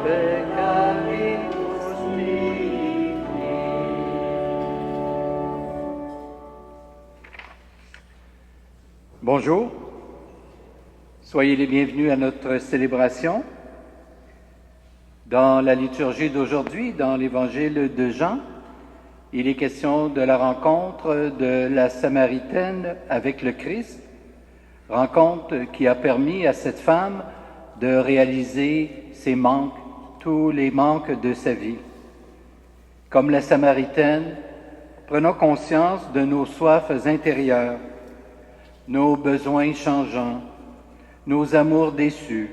peccavimus mihi. Bonjour, soyez les bienvenus à notre célébration. Dans la liturgie d'aujourd'hui, dans l'Évangile de Jean, il est question de la rencontre de la Samaritaine avec le Christ, rencontre qui a permis à cette femme de réaliser ses manques, tous les manques de sa vie. Comme la Samaritaine, prenons conscience de nos soifs intérieures, nos besoins changeants, nos amours déçus,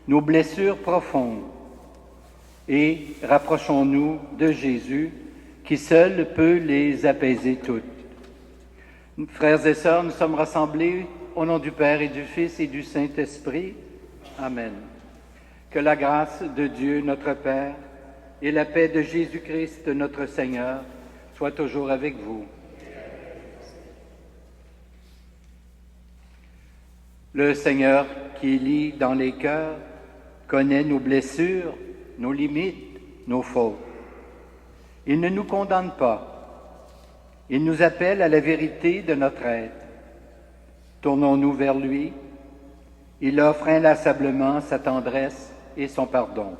nos blessures profondes, et rapprochons-nous de Jésus qui seul peut les apaiser toutes. Frères et sœurs, nous sommes rassemblés au nom du Père et du Fils et du Saint-Esprit. Amen. Que la grâce de Dieu, notre Père, et la paix de Jésus-Christ, notre Seigneur, soient toujours avec vous. Le Seigneur qui lit dans les cœurs connaît nos blessures, nos limites, nos fautes. Il ne nous condamne pas. Il nous appelle à la vérité de notre être. Tournons-nous vers lui. Il offre inlassablement sa tendresse et son pardon.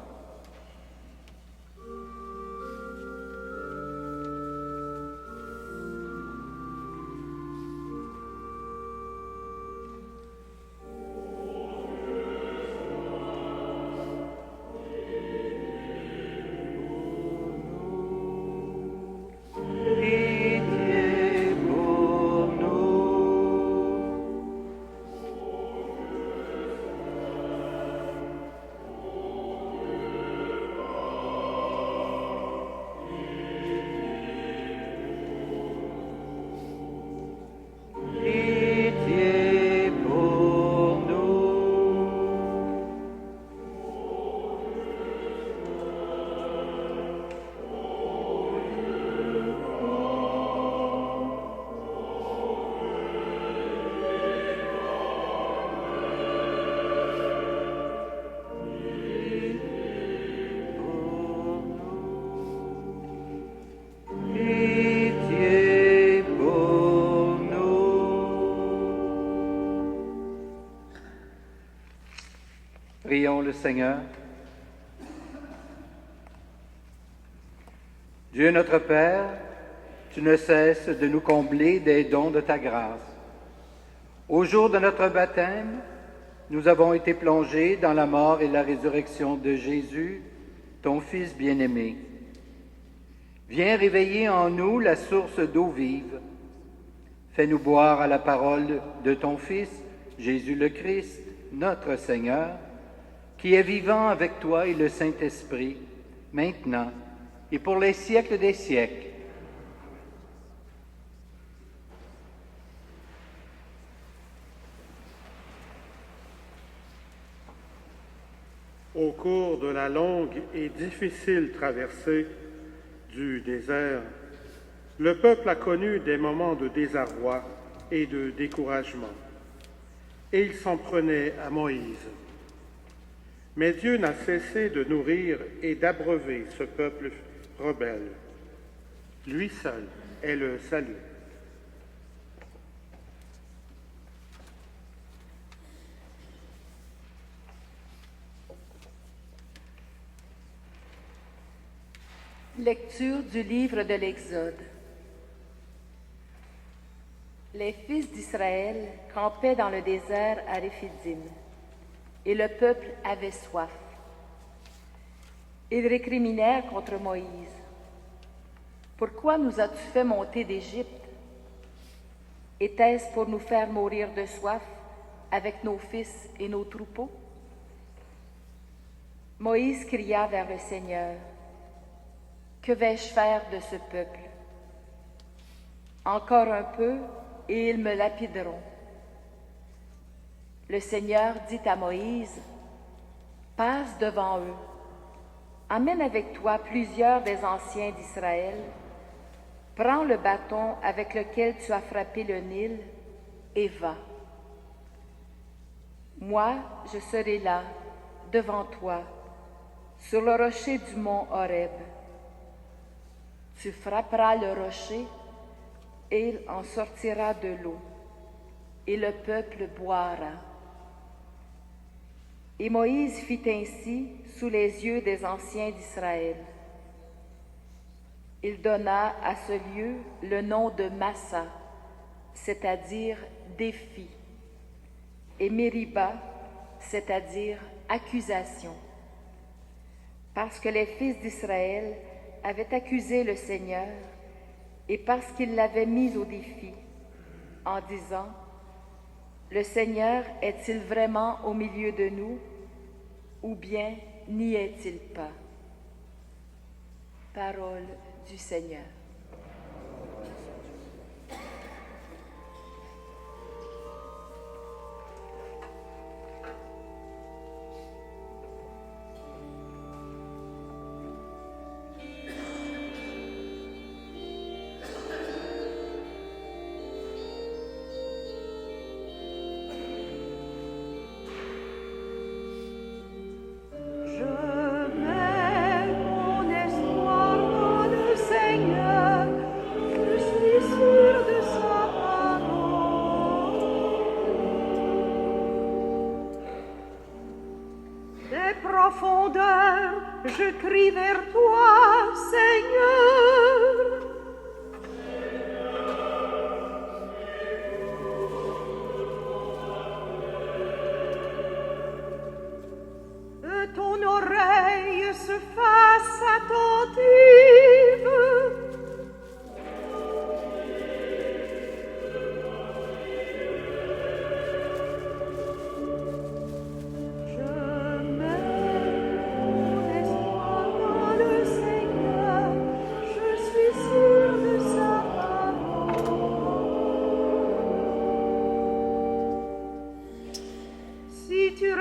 Prions le Seigneur. Dieu notre Père, tu ne cesses de nous combler des dons de ta grâce. Au jour de notre baptême, nous avons été plongés dans la mort et la résurrection de Jésus, ton Fils bien-aimé. Viens réveiller en nous la source d'eau vive. Fais-nous boire à la parole de ton Fils, Jésus le Christ, notre Seigneur, qui est vivant avec toi et le Saint-Esprit, maintenant et pour les siècles des siècles. Au cours de la longue et difficile traversée du désert, le peuple a connu des moments de désarroi et de découragement, et il s'en prenait à Moïse. Mais Dieu n'a cessé de nourrir et d'abreuver ce peuple rebelle. Lui seul est le salut. Lecture du livre de l'Exode. Les fils d'Israël campaient dans le désert à Réphidim, et le peuple avait soif. Ils récriminèrent contre Moïse. « Pourquoi nous as-tu fait monter d'Égypte? Était-ce pour nous faire mourir de soif avec nos fils et nos troupeaux? » Moïse cria vers le Seigneur. « Que vais-je faire de ce peuple? Encore un peu, et ils me lapideront. » Le Seigneur dit à Moïse, « Passe devant eux, amène avec toi plusieurs des anciens d'Israël, prends le bâton avec lequel tu as frappé le Nil et va. Moi, je serai là, devant toi, sur le rocher du mont Horeb. Tu frapperas le rocher et il en sortira de l'eau, et le peuple boira. Et Moïse fit ainsi sous les yeux des anciens d'Israël. Il donna à ce lieu le nom de Massa, c'est-à-dire défi, et Mériba, c'est-à-dire accusation, parce que les fils d'Israël avaient accusé le Seigneur et parce qu'ils l'avaient mis au défi, en disant: le Seigneur est-il vraiment au milieu de nous, ou bien n'y est-il pas? Parole du Seigneur. Je crie vers toi, Seigneur. Ton oreille se fasse attentive.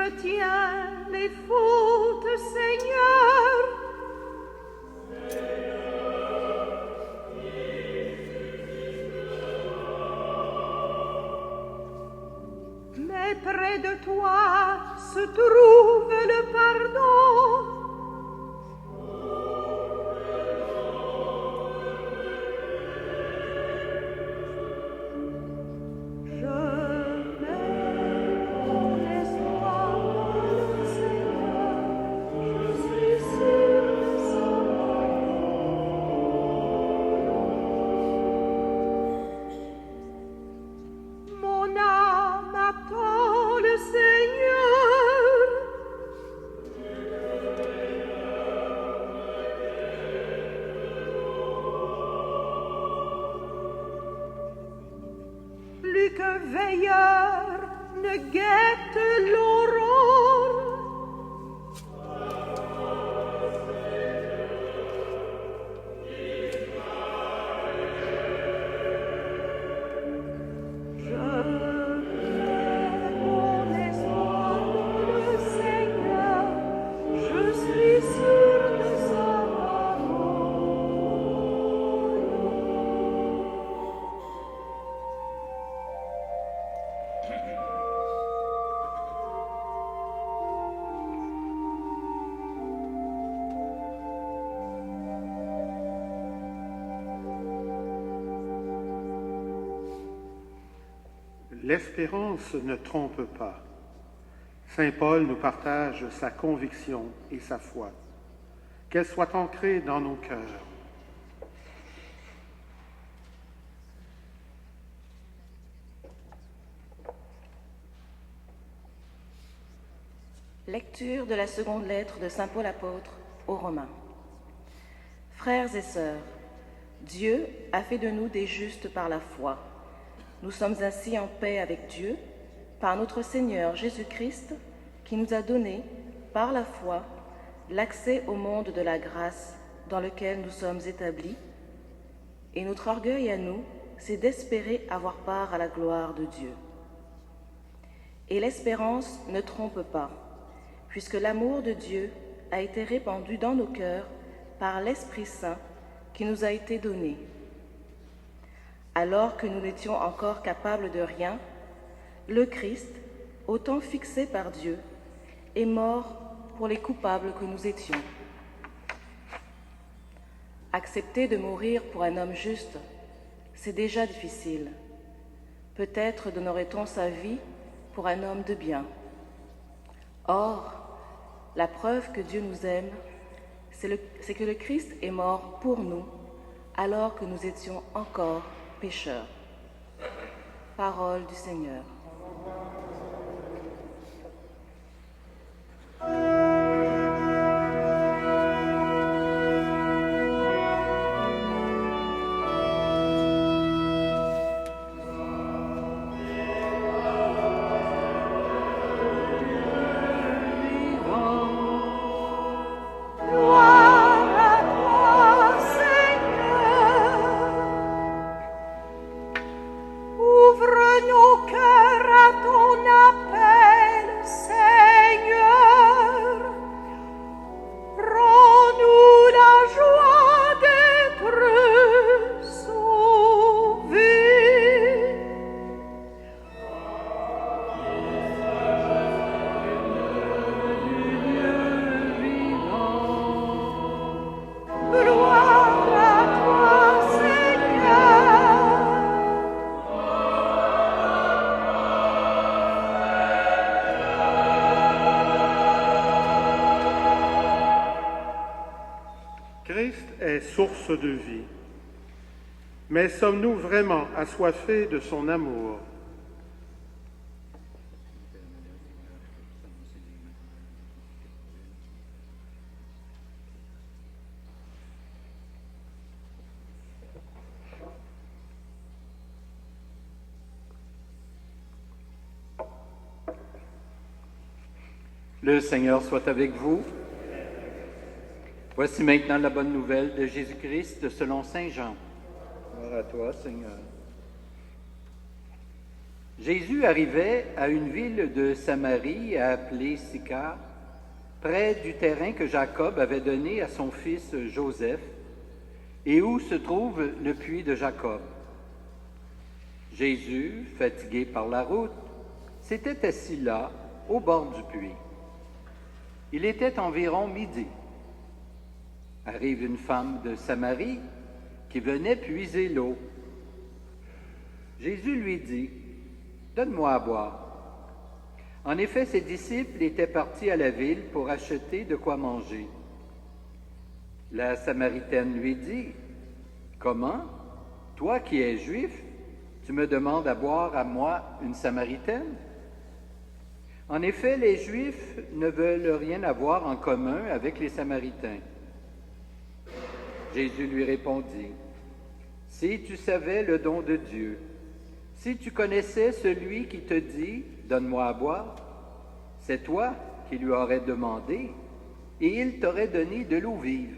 Retiens les fautes, Seigneur. Mais près de toi se trouve le pardon. Plus qu'un veilleur ne guette l'aurore. Je mets mon espoir dans le Seigneur, je suis sûr de sa L'espérance ne trompe pas. Saint Paul nous partage sa conviction et sa foi. Qu'elle soit ancrée dans nos cœurs. Lecture de la seconde lettre de Saint Paul apôtre aux Romains. Frères et sœurs, Dieu a fait de nous des justes par la foi. Nous sommes ainsi en paix avec Dieu par notre Seigneur Jésus-Christ qui nous a donné, par la foi, l'accès au monde de la grâce dans lequel nous sommes établis. Et notre orgueil à nous, c'est d'espérer avoir part à la gloire de Dieu. Et l'espérance ne trompe pas, puisque l'amour de Dieu a été répandu dans nos cœurs par l'Esprit Saint qui nous a été donné. Alors que nous n'étions encore capables de rien, le Christ, au temps fixé par Dieu, est mort pour les coupables que nous étions. Accepter de mourir pour un homme juste, c'est déjà difficile. Peut-être donnerait-on sa vie pour un homme de bien. Or, la preuve que Dieu nous aime, c'est que le Christ est mort pour nous alors que nous étions encore pécheurs. Parole du Seigneur. Christ est source de vie. Mais sommes-nous vraiment assoiffés de son amour? Le Seigneur soit avec vous. Voici maintenant la bonne nouvelle de Jésus-Christ selon Saint Jean. Gloire à toi, Seigneur. Jésus arrivait à une ville de Samarie appelée Sychar, près du terrain que Jacob avait donné à son fils Joseph, et où se trouve le puits de Jacob. Jésus, fatigué par la route, s'était assis là, au bord du puits. Il était environ midi. Arrive une femme de Samarie qui venait puiser l'eau. Jésus lui dit, « Donne-moi à boire. » En effet, ses disciples étaient partis à la ville pour acheter de quoi manger. La Samaritaine lui dit, « Comment, toi qui es juif, tu me demandes à boire à moi, une Samaritaine? » En effet, les Juifs ne veulent rien avoir en commun avec les Samaritains. Jésus lui répondit, « Si tu savais le don de Dieu, si tu connaissais celui qui te dit, « Donne-moi à boire », c'est toi qui lui aurais demandé, et il t'aurait donné de l'eau vive. »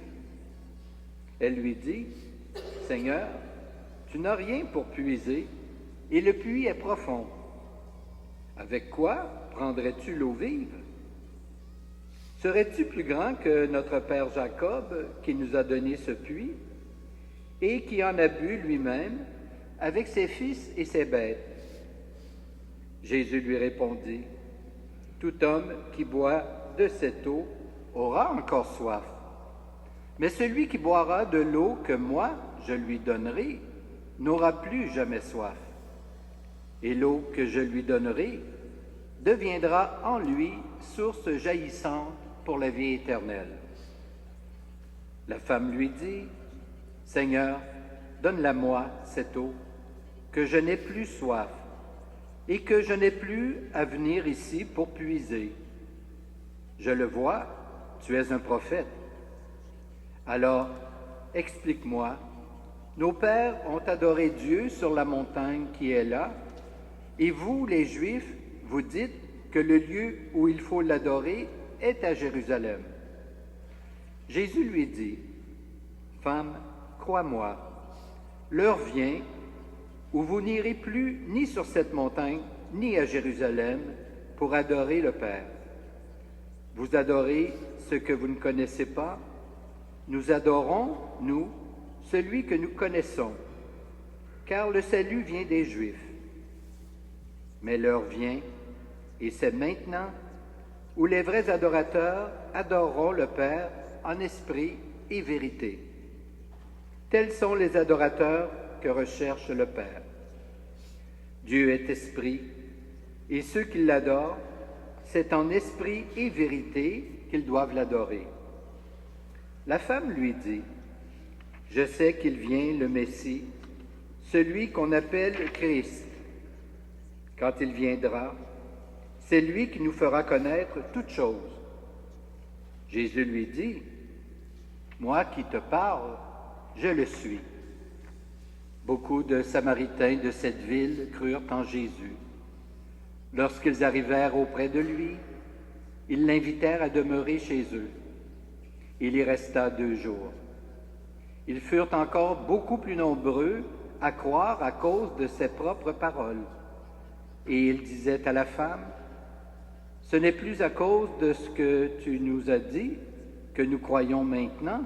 Elle lui dit, « Seigneur, tu n'as rien pour puiser, et le puits est profond. Avec quoi prendrais-tu l'eau vive? Serais-tu plus grand que notre père Jacob, qui nous a donné ce puits, et qui en a bu lui-même, avec ses fils et ses bêtes? » Jésus lui répondit, « Tout homme qui boit de cette eau aura encore soif. Mais celui qui boira de l'eau que moi je lui donnerai n'aura plus jamais soif. Et l'eau que je lui donnerai deviendra en lui source jaillissante pour la vie éternelle. » La femme lui dit, « Seigneur, donne-la-moi cette eau, que je n'ai plus soif, et que je n'ai plus à venir ici pour puiser. Je le vois, tu es un prophète. Alors, explique-moi, nos pères ont adoré Dieu sur la montagne qui est là, et vous, les Juifs, vous dites que le lieu où il faut l'adorer est à Jérusalem. » Jésus lui dit, « Femme, crois-moi, l'heure vient où vous n'irez plus ni sur cette montagne, ni à Jérusalem pour adorer le Père. Vous adorez ce que vous ne connaissez pas. Nous adorons, nous, celui que nous connaissons, car le salut vient des Juifs. Mais l'heure vient, et c'est maintenant, où les vrais adorateurs adoreront le Père en esprit et vérité. Tels sont les adorateurs que recherche le Père. Dieu est esprit, et ceux qui l'adorent, c'est en esprit et vérité qu'ils doivent l'adorer. La femme lui dit, « Je sais qu'il vient le Messie, celui qu'on appelle Christ. Quand il viendra, c'est lui qui nous fera connaître toutes choses. » Jésus lui dit, « Moi qui te parle, je le suis. » Beaucoup de Samaritains de cette ville crurent en Jésus. Lorsqu'ils arrivèrent auprès de lui, ils l'invitèrent à demeurer chez eux. Il y resta 2 jours. Ils furent encore beaucoup plus nombreux à croire à cause de ses propres paroles. Et il disait à la femme, « Ce n'est plus à cause de ce que tu nous as dit que nous croyons maintenant.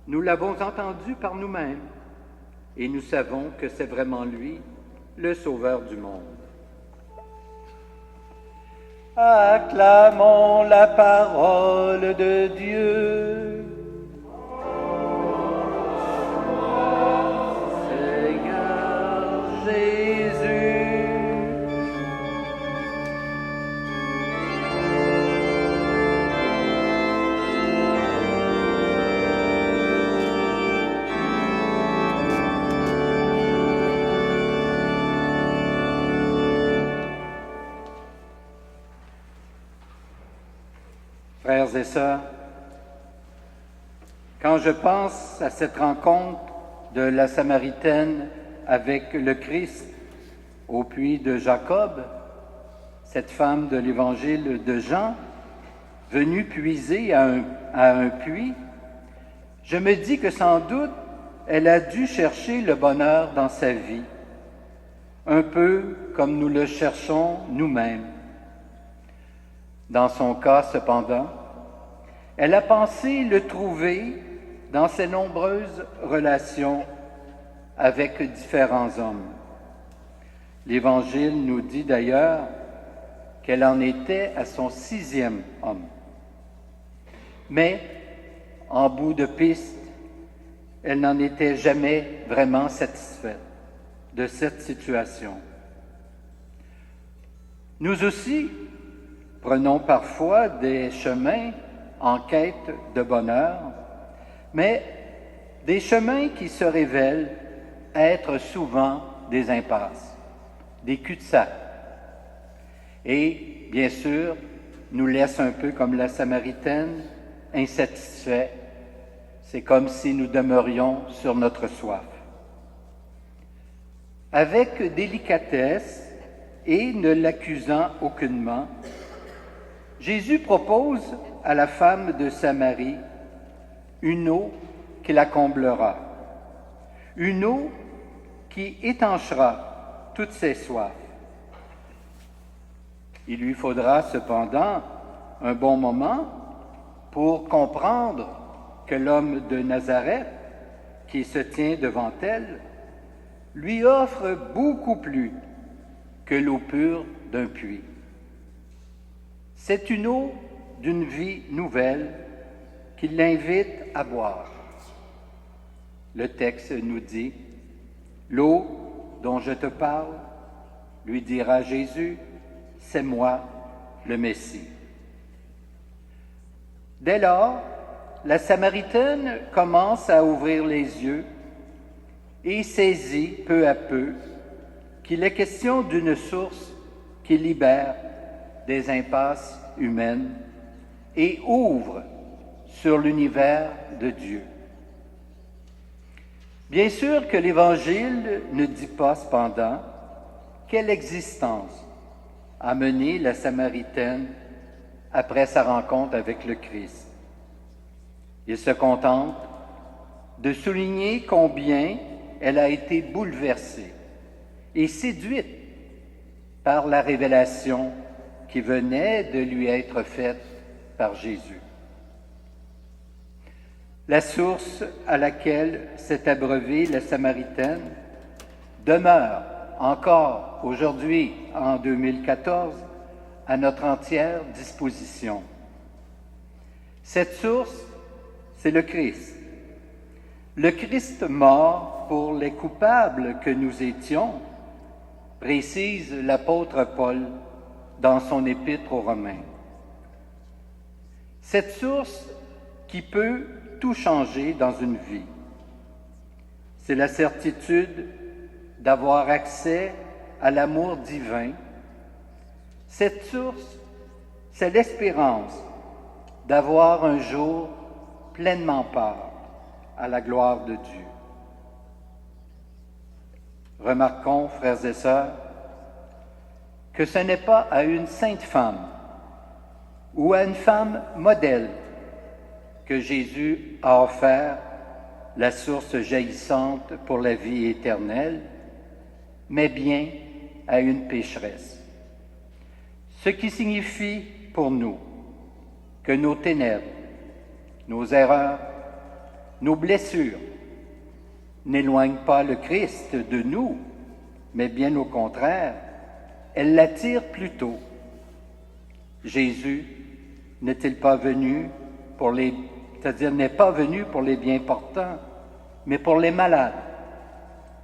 Nous l'avons entendu par nous-mêmes, et nous savons que c'est vraiment lui, le Sauveur du monde. » Acclamons la parole de Dieu. Seigneur Jésus. Frères et sœurs, quand je pense à cette rencontre de la Samaritaine avec le Christ au puits de Jacob, cette femme de l'évangile de Jean, venue puiser à un puits, je me dis que sans doute elle a dû chercher le bonheur dans sa vie, un peu comme nous le cherchons nous-mêmes. Dans son cas, cependant, elle a pensé le trouver dans ses nombreuses relations avec différents hommes. L'Évangile nous dit d'ailleurs qu'elle en était à son 6e homme. Mais, en bout de piste, elle n'en était jamais vraiment satisfaite de cette situation. Nous aussi, prenons parfois des chemins en quête de bonheur, mais des chemins qui se révèlent être souvent des impasses, des cul-de-sac, et, bien sûr, nous laissent un peu comme la Samaritaine, insatisfaits. C'est comme si nous demeurions sur notre soif. Avec délicatesse et ne l'accusant aucunement, Jésus propose à la femme de Samarie une eau qui la comblera, une eau qui étanchera toutes ses soifs. Il lui faudra cependant un bon moment pour comprendre que l'homme de Nazareth, qui se tient devant elle, lui offre beaucoup plus que l'eau pure d'un puits. C'est une eau d'une vie nouvelle qui l'invite à boire. Le texte nous dit, « L'eau dont je te parle, lui dira Jésus, c'est moi, le Messie. » Dès lors, la Samaritaine commence à ouvrir les yeux et saisit peu à peu qu'il est question d'une source qui libère des impasses humaines et ouvre sur l'univers de Dieu. Bien sûr que l'Évangile ne dit pas cependant quelle existence a mené la Samaritaine après sa rencontre avec le Christ. Il se contente de souligner combien elle a été bouleversée et séduite par la révélation qui venait de lui être faite par Jésus. La source à laquelle s'est abreuvée la Samaritaine demeure encore aujourd'hui, en 2014, à notre entière disposition. Cette source, c'est le Christ. Le Christ mort pour les coupables que nous étions, précise l'apôtre Paul dans son épître aux Romains. Cette source qui peut tout changer dans une vie, c'est la certitude d'avoir accès à l'amour divin. Cette source, c'est l'espérance d'avoir un jour pleinement part à la gloire de Dieu. Remarquons, frères et sœurs, que ce n'est pas à une sainte femme ou à une femme modèle que Jésus a offert la source jaillissante pour la vie éternelle, mais bien à une pécheresse. Ce qui signifie pour nous que nos ténèbres, nos erreurs, nos blessures n'éloignent pas le Christ de nous, mais bien au contraire, elles l'attirent plutôt. Jésus n'est-il pas venu n'est pas venu pour les bien portants, mais pour les malades.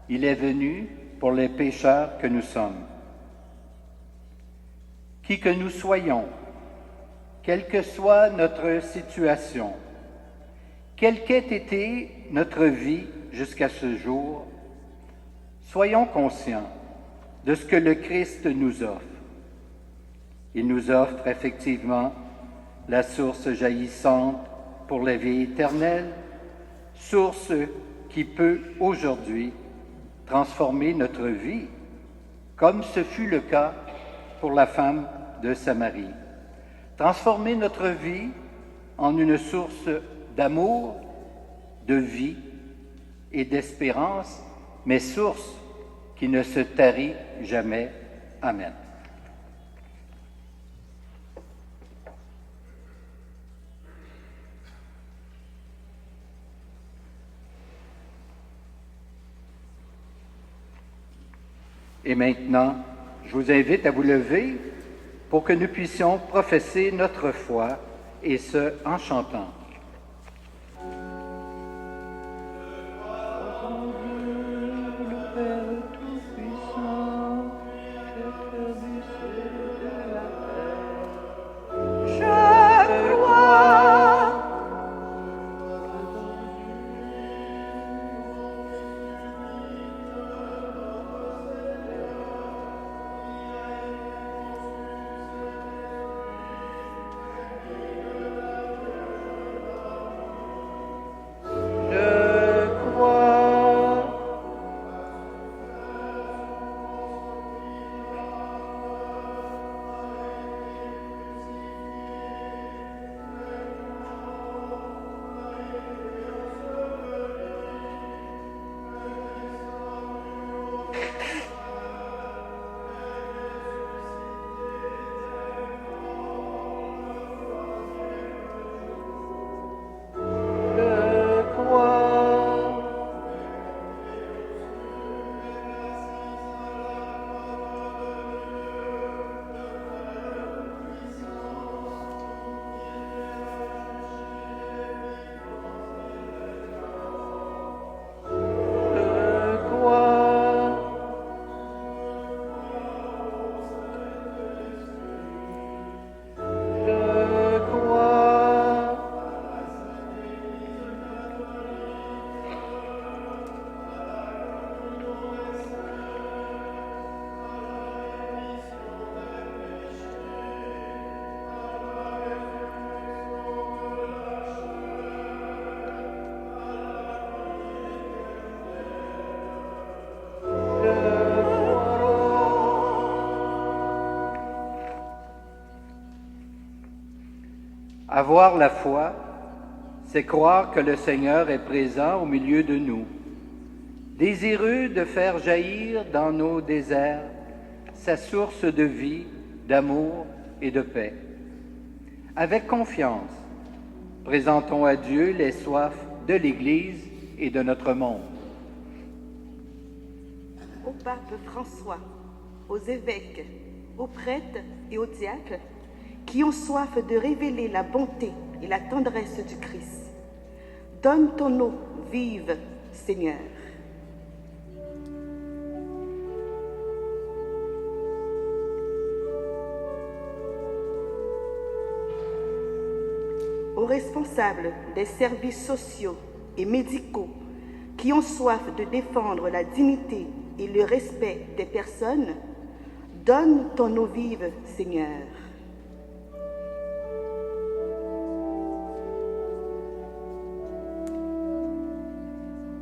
Il est venu pour les pécheurs que nous sommes. Qui que nous soyons, quelle que soit notre situation, quelle qu'ait été notre vie jusqu'à ce jour, soyons conscients de ce que le Christ nous offre. Il nous offre effectivement la source jaillissante pour la vie éternelle, source qui peut aujourd'hui transformer notre vie, comme ce fut le cas pour la femme de Samarie. Transformer notre vie en une source d'amour, de vie et d'espérance, mais source qui ne se tarit jamais. Amen. Et maintenant, je vous invite à vous lever pour que nous puissions professer notre foi, et ce, en chantant. Avoir la foi, c'est croire que le Seigneur est présent au milieu de nous, désireux de faire jaillir dans nos déserts sa source de vie, d'amour et de paix. Avec confiance, présentons à Dieu les soifs de l'Église et de notre monde. Au pape François, aux évêques, aux prêtres et aux diacres, qui ont soif de révéler la bonté et la tendresse du Christ. Donne ton eau vive, Seigneur. Aux responsables des services sociaux et médicaux qui ont soif de défendre la dignité et le respect des personnes, donne ton eau vive, Seigneur.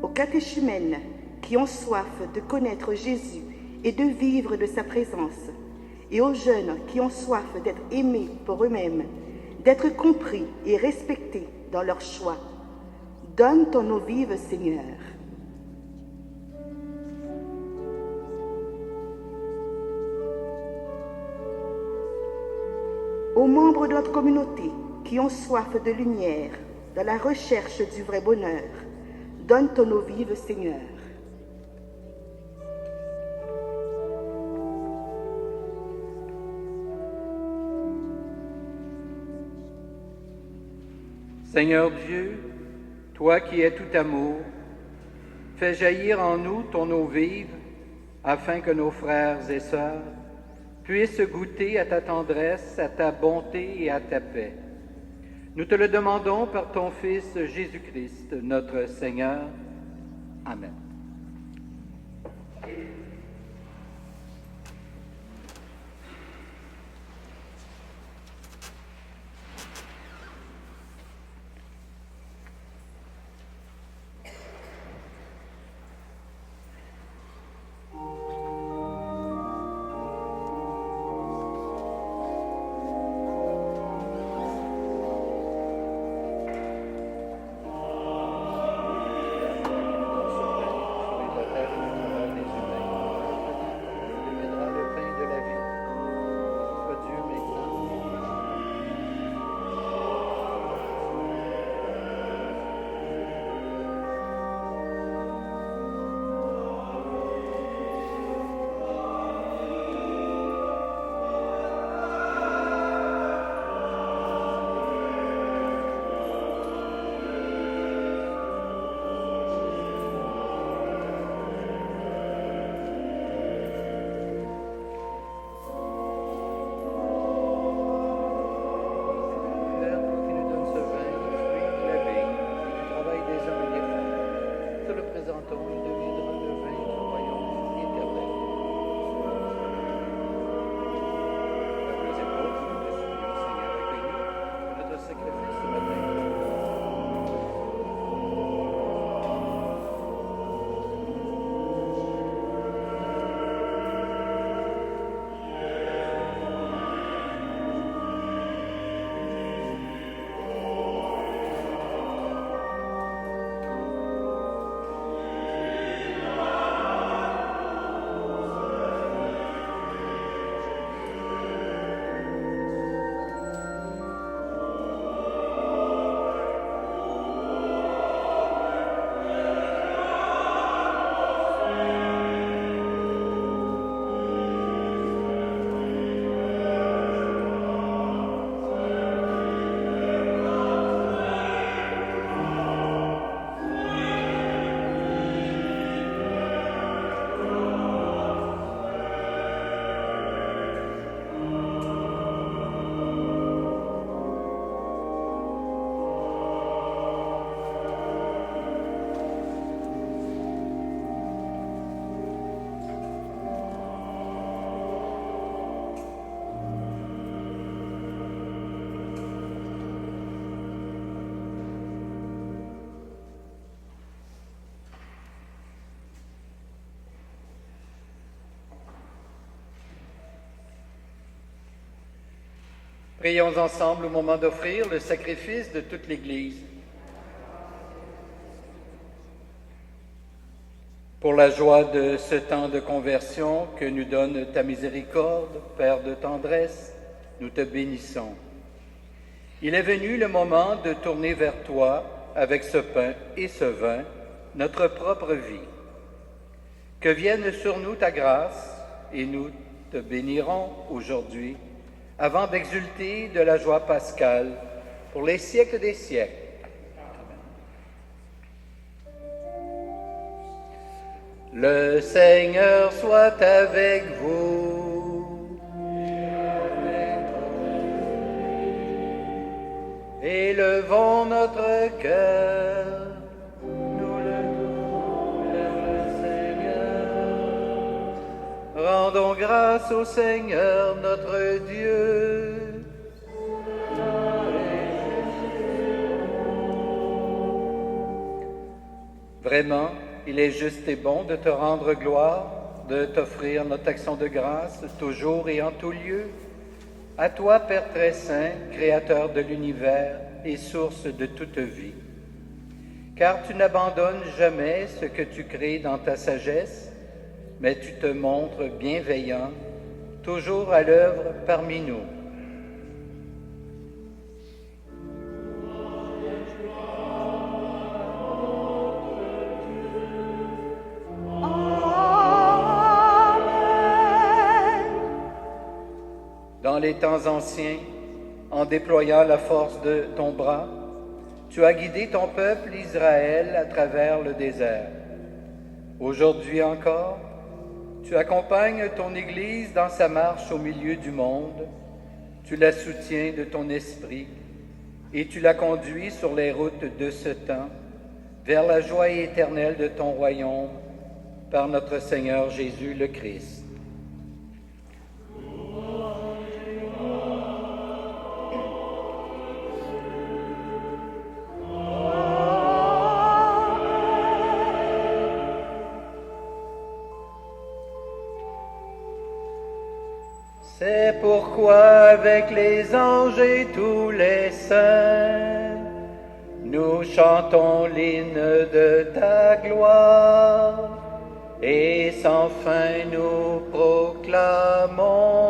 Aux catéchumènes qui ont soif de connaître Jésus et de vivre de sa présence, et aux jeunes qui ont soif d'être aimés pour eux-mêmes, d'être compris et respectés dans leurs choix. Donne ton eau vive, Seigneur. Aux membres de notre communauté qui ont soif de lumière dans la recherche du vrai bonheur, donne ton eau vive, Seigneur. Seigneur Dieu, toi qui es tout amour, fais jaillir en nous ton eau vive, afin que nos frères et sœurs puissent goûter à ta tendresse, à ta bonté et à ta paix. Nous te le demandons par ton Fils Jésus-Christ, notre Seigneur. Amen. Prions ensemble au moment d'offrir le sacrifice de toute l'Église. Pour la joie de ce temps de conversion que nous donne ta miséricorde, Père de tendresse, nous te bénissons. Il est venu le moment de tourner vers toi, avec ce pain et ce vin, notre propre vie. Que vienne sur nous ta grâce, et nous te bénirons aujourd'hui, avant d'exulter de la joie pascale pour les siècles des siècles. Amen. Le Seigneur soit avec vous. Élevons notre cœur. Nous le louons vers le Seigneur. Rendons grâce au Seigneur notre Dieu. Vraiment, il est juste et bon de te rendre gloire, de t'offrir notre action de grâce, toujours et en tout lieu. À toi, Père très saint, Créateur de l'univers et source de toute vie. Car tu n'abandonnes jamais ce que tu crées dans ta sagesse, mais tu te montres bienveillant, toujours à l'œuvre parmi nous. Dans les temps anciens, en déployant la force de ton bras, tu as guidé ton peuple Israël à travers le désert. Aujourd'hui encore, tu accompagnes ton Église dans sa marche au milieu du monde, tu la soutiens de ton esprit et tu la conduis sur les routes de ce temps vers la joie éternelle de ton royaume par notre Seigneur Jésus le Christ. C'est pourquoi avec les anges et tous les saints, nous chantons l'hymne de ta gloire et sans fin nous proclamons.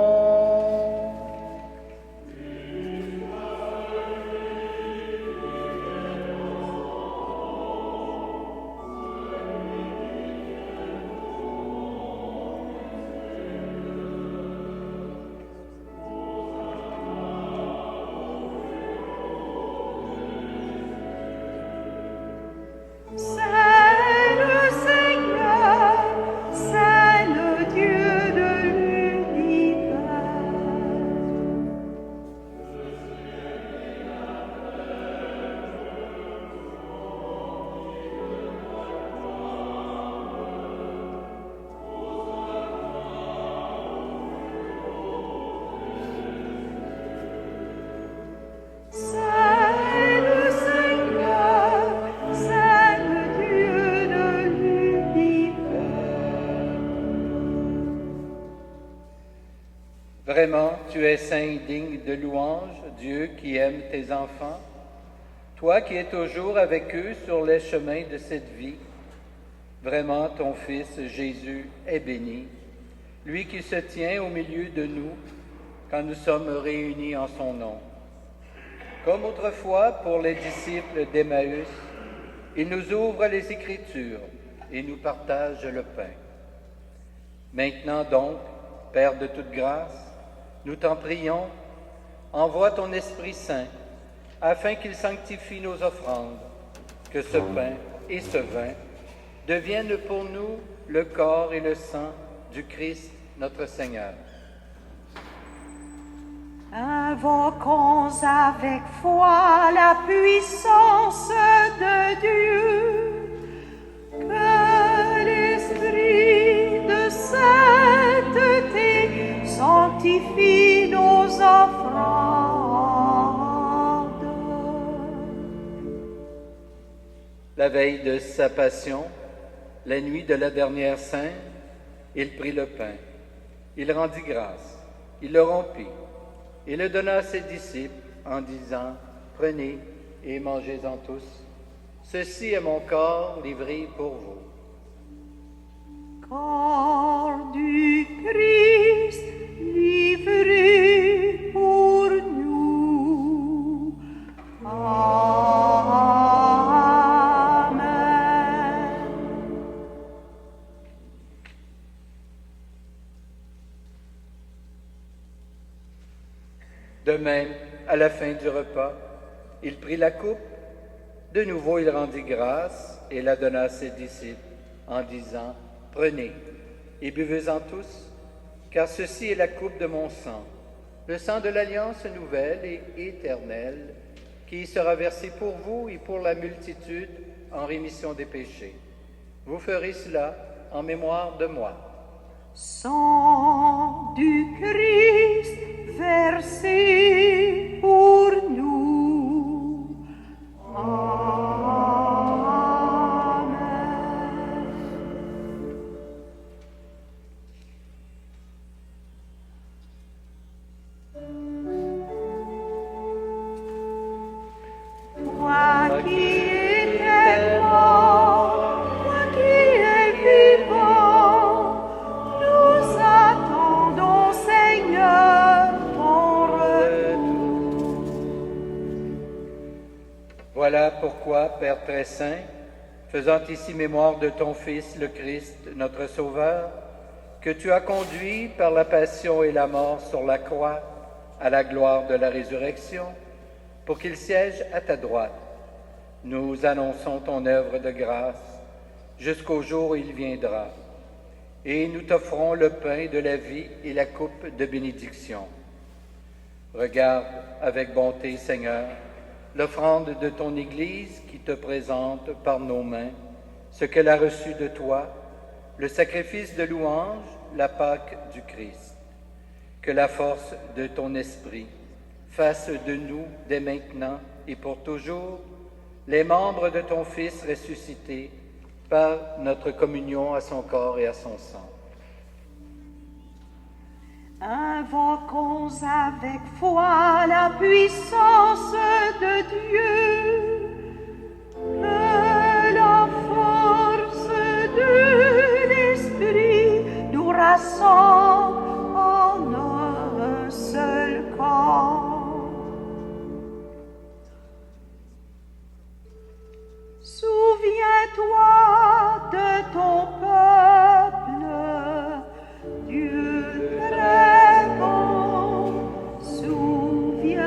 Vraiment, tu es saint et digne de louange, Dieu qui aime tes enfants. Toi qui es toujours avec eux sur les chemins de cette vie. Vraiment, ton Fils Jésus est béni, lui qui se tient au milieu de nous quand nous sommes réunis en son nom. Comme autrefois pour les disciples d'Emmaüs, il nous ouvre les Écritures et nous partage le pain. Maintenant donc, Père de toute grâce, nous t'en prions, envoie ton Esprit Saint, afin qu'il sanctifie nos offrandes, que ce pain et ce vin deviennent pour nous le corps et le sang du Christ notre Seigneur. Invoquons avec foi la puissance de Dieu, que l'Esprit de sainteté sanctifie nos offrandes. La veille de sa passion, la nuit de la dernière Sainte, il prit le pain, il rendit grâce, il le rompit, et le donna à ses disciples en disant, « Prenez et mangez-en tous. Ceci est mon corps livré pour vous. » Corps du Christ livré pour nous. Amen. De même, à la fin du repas, il prit la coupe. De nouveau, il rendit grâce et la donna à ses disciples en disant, « Prenez et buvez-en tous, car ceci est la coupe de mon sang, le sang de l'alliance nouvelle et éternelle, qui sera versé pour vous et pour la multitude en rémission des péchés. Vous ferez cela en mémoire de moi. Sang du Christ versé pour nous. Amen. Toi qui étais mort, toi qui es vivant, nous attendons, Seigneur, ton retour. Voilà pourquoi, Père très saint, faisant ici mémoire de ton Fils, le Christ, notre Sauveur, que tu as conduit par la passion et la mort sur la croix à la gloire de la résurrection, pour qu'il siège à ta droite. Nous annonçons ton œuvre de grâce jusqu'au jour où il viendra, et nous t'offrons le pain de la vie et la coupe de bénédiction. Regarde avec bonté, Seigneur, l'offrande de ton Église qui te présente par nos mains ce qu'elle a reçu de toi, le sacrifice de louange, la Pâque du Christ. Que la force de ton esprit fasse de nous, dès maintenant et pour toujours, les membres de ton Fils ressuscité par notre communion à son corps et à son sang. Invoquons avec foi la puissance de Dieu, que la force de l'Esprit nous rassemble en un seul corps. Souviens-toi de ton peuple, Dieu très bon, souviens-toi.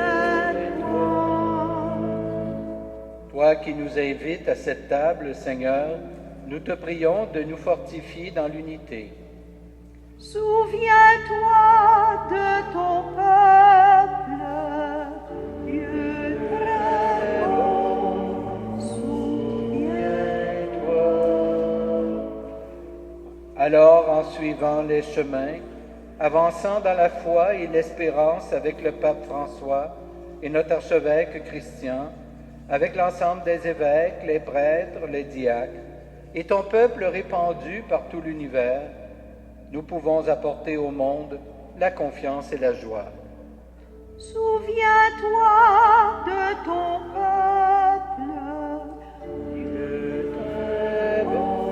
Toi qui nous invites à cette table, Seigneur, nous te prions de nous fortifier dans l'unité. Souviens-toi de ton peuple, Dieu très bon, souviens-toi. Alors, en suivant les chemins, avançant dans la foi et l'espérance avec le pape François et notre archevêque Christian, avec l'ensemble des évêques, les prêtres, les diacres, et ton peuple répandu par tout l'univers, nous pouvons apporter au monde la confiance et la joie. Souviens-toi de ton peuple, Dieu très bon,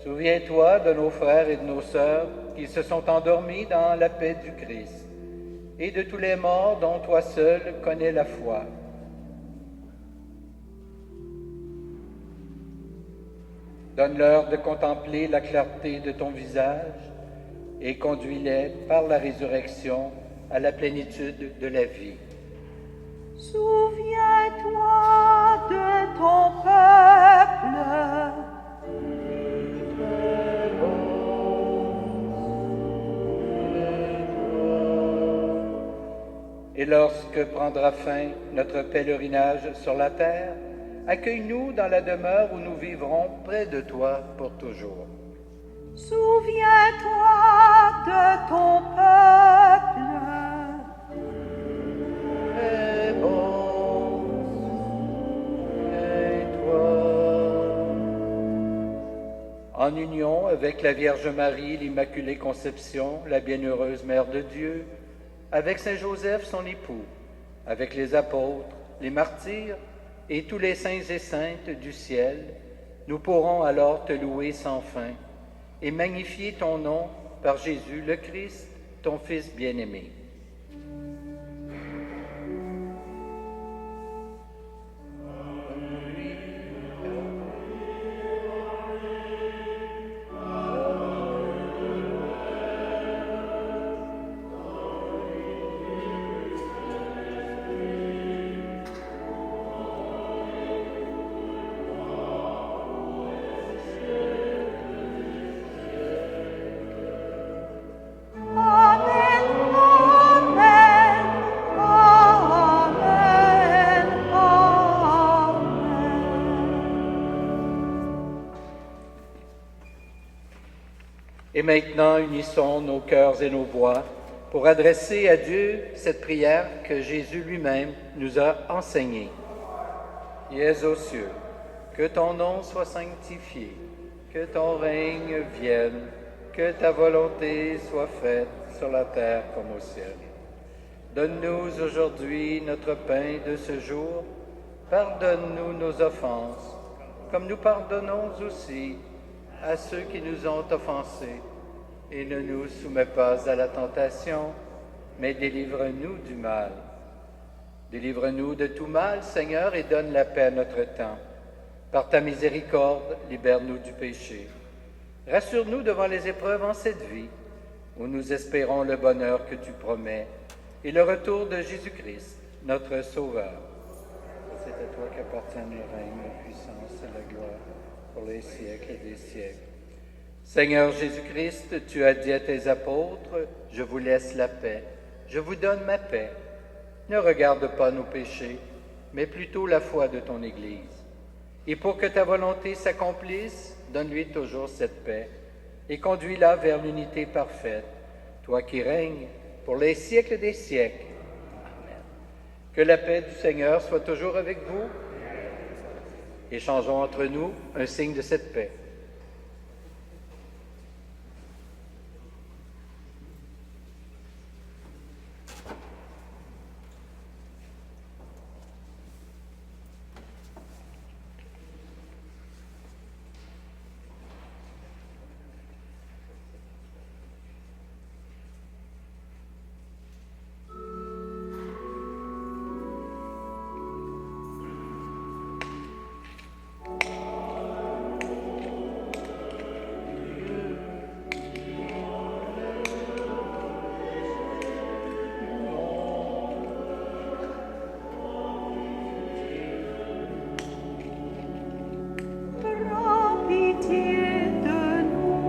Souviens-toi de nos frères et de nos sœurs qui se sont endormis dans la paix du Christ, et de tous les morts dont toi seul connais la foi. Donne-leur de contempler la clarté de ton visage et conduis-les par la résurrection à la plénitude de la vie. Souviens-toi de ton peuple, Et lorsque prendra fin notre pèlerinage sur la terre, accueille-nous dans la demeure où nous vivrons près de toi pour toujours. souviens-toi de ton peuple, Très bon, souviens-toi. En union avec la Vierge Marie, l'Immaculée Conception, la bienheureuse Mère de Dieu, avec Saint Joseph, son époux, avec les apôtres, les martyrs et tous les saints et saintes du ciel, nous pourrons alors te louer sans fin et magnifier ton nom par Jésus le Christ, ton Fils bien-aimé. maintenant, unissons nos cœurs et nos voix pour adresser à Dieu cette prière que Jésus lui-même nous a enseignée. Qui es aux cieux, que ton nom soit sanctifié, que ton règne vienne, que ta volonté soit faite sur la terre comme au ciel. Donne-nous aujourd'hui notre pain de ce jour. Pardonne-nous nos offenses, comme nous pardonnons aussi à ceux qui nous ont offensés. Et ne nous soumets pas à la tentation, mais délivre-nous du mal. Délivre-nous de tout mal, Seigneur, et donne la paix à notre temps. Par ta miséricorde, libère-nous du péché. Rassure-nous devant les épreuves en cette vie, où nous espérons le bonheur que tu promets et le retour de Jésus-Christ, notre Sauveur. C'est à toi qu'appartiennent le règne, la puissance et la gloire pour les siècles des siècles. Seigneur Jésus-Christ, tu as dit à tes apôtres, « Je vous laisse la paix, je vous donne ma paix. Ne regarde pas nos péchés, mais plutôt la foi de ton Église. Et pour que ta volonté s'accomplisse, donne-lui toujours cette paix et conduis-la vers l'unité parfaite, toi qui règnes pour les siècles des siècles. Amen. Que la paix du Seigneur soit toujours avec vous. Échangeons entre nous un signe de cette paix. Prends pitié de nous.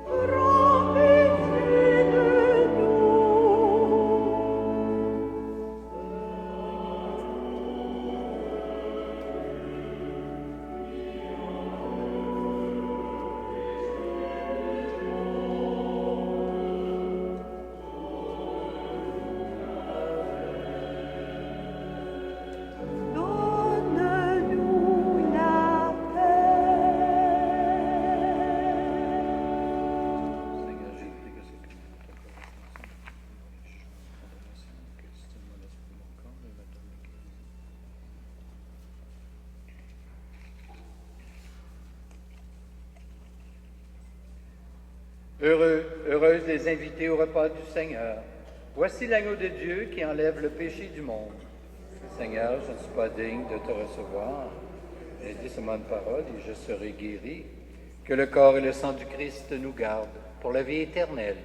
Prends pitié de nous. Donne-nous la paix. Seigneur Jésus, que ce Christ notre que c'est mon esprit, mon corps et ma donne Heureux, heureuses les invités au repas du Seigneur. Voici l'agneau de Dieu qui enlève le péché du monde. Seigneur, je ne suis pas digne de te recevoir. J'ai dit seulement une parole et je serai guéri. Que le corps et le sang du Christ nous gardent pour la vie éternelle.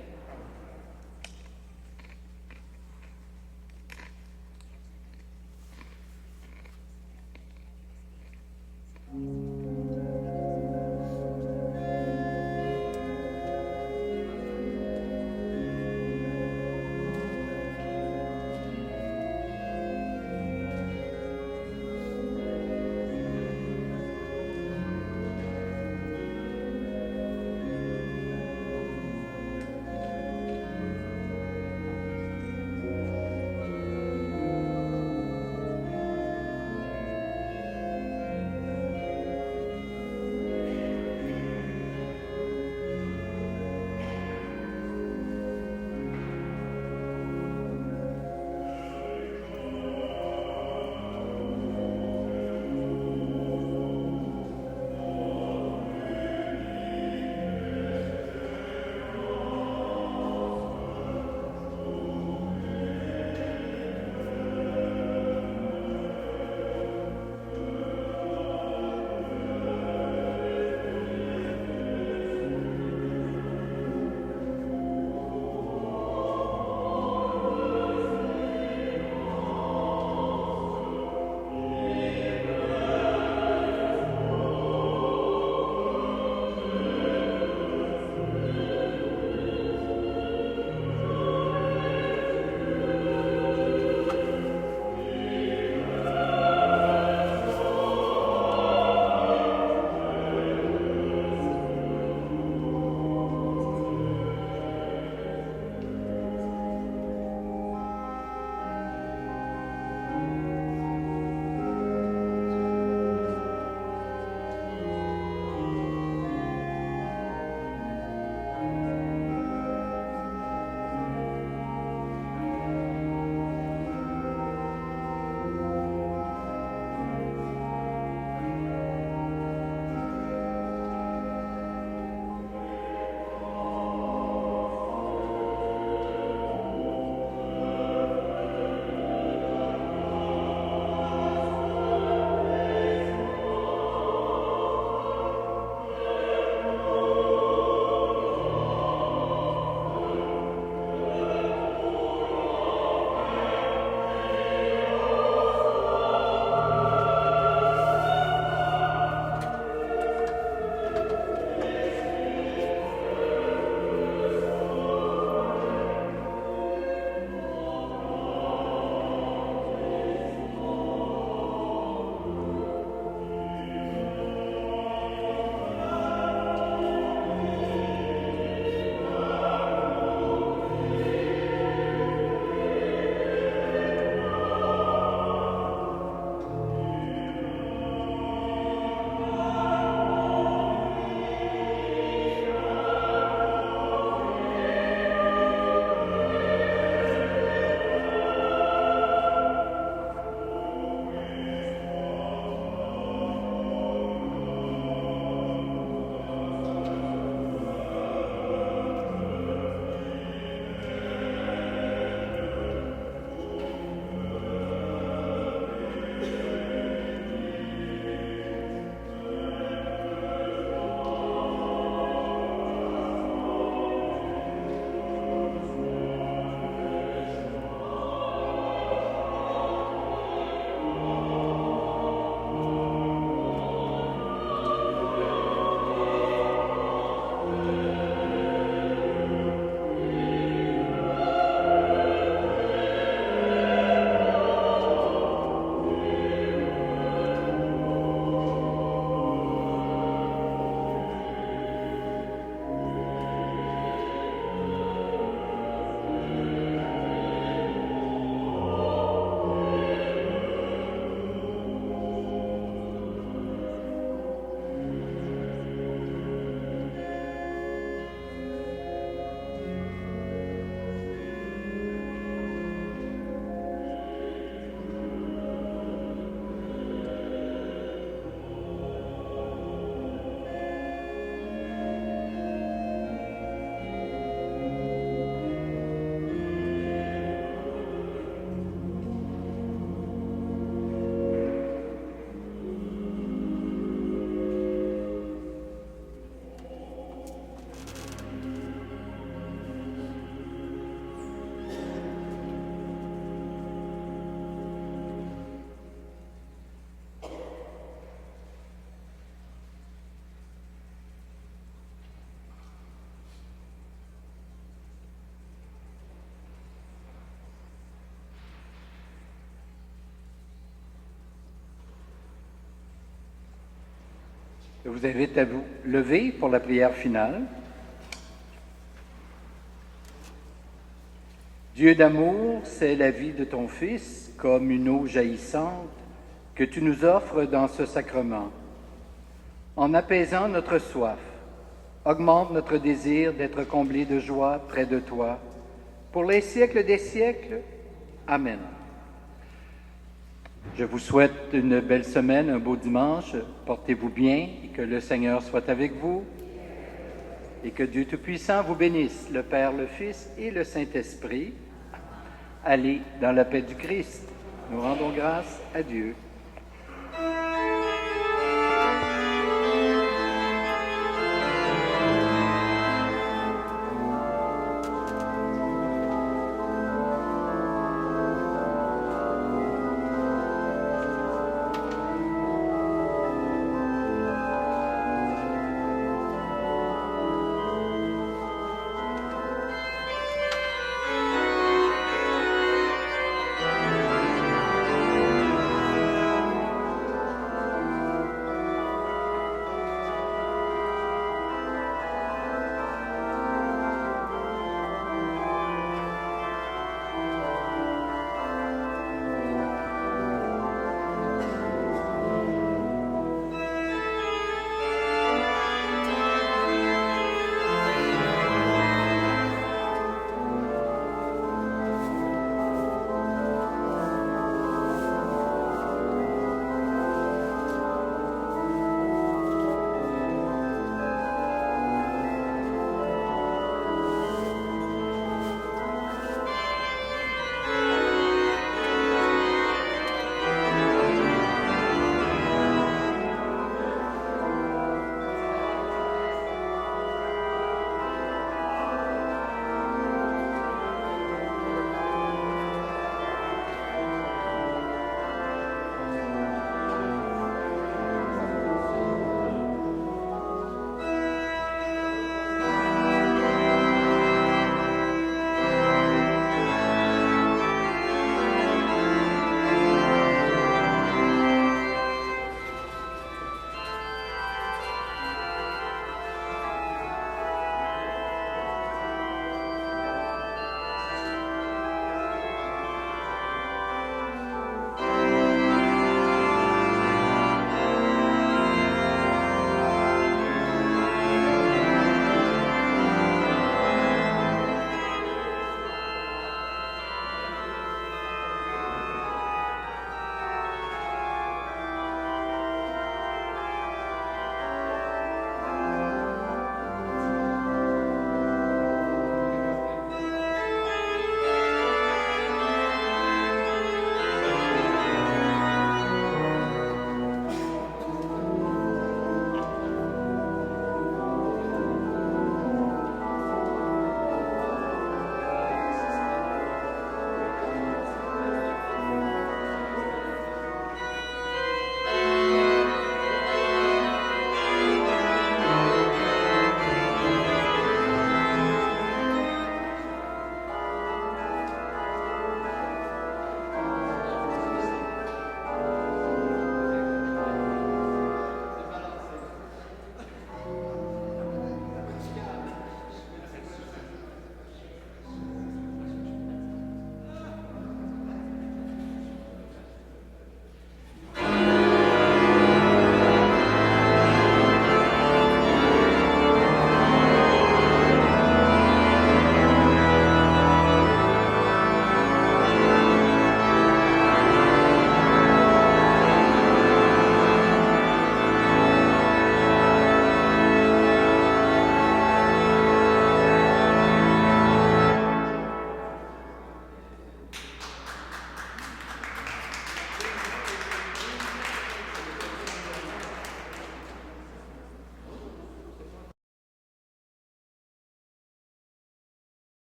Je vous invite à vous lever pour la prière finale. Dieu d'amour, c'est la vie de ton Fils comme une eau jaillissante que tu nous offres dans ce sacrement. En apaisant notre soif, augmente notre désir d'être comblés de joie près de toi. Pour les siècles des siècles, Amen. Je vous souhaite une belle semaine, un beau dimanche. Portez-vous bien et que le Seigneur soit avec vous. Et que Dieu Tout-Puissant vous bénisse, le Père, le Fils et le Saint-Esprit. Allez dans la paix du Christ. Nous rendons grâce à Dieu.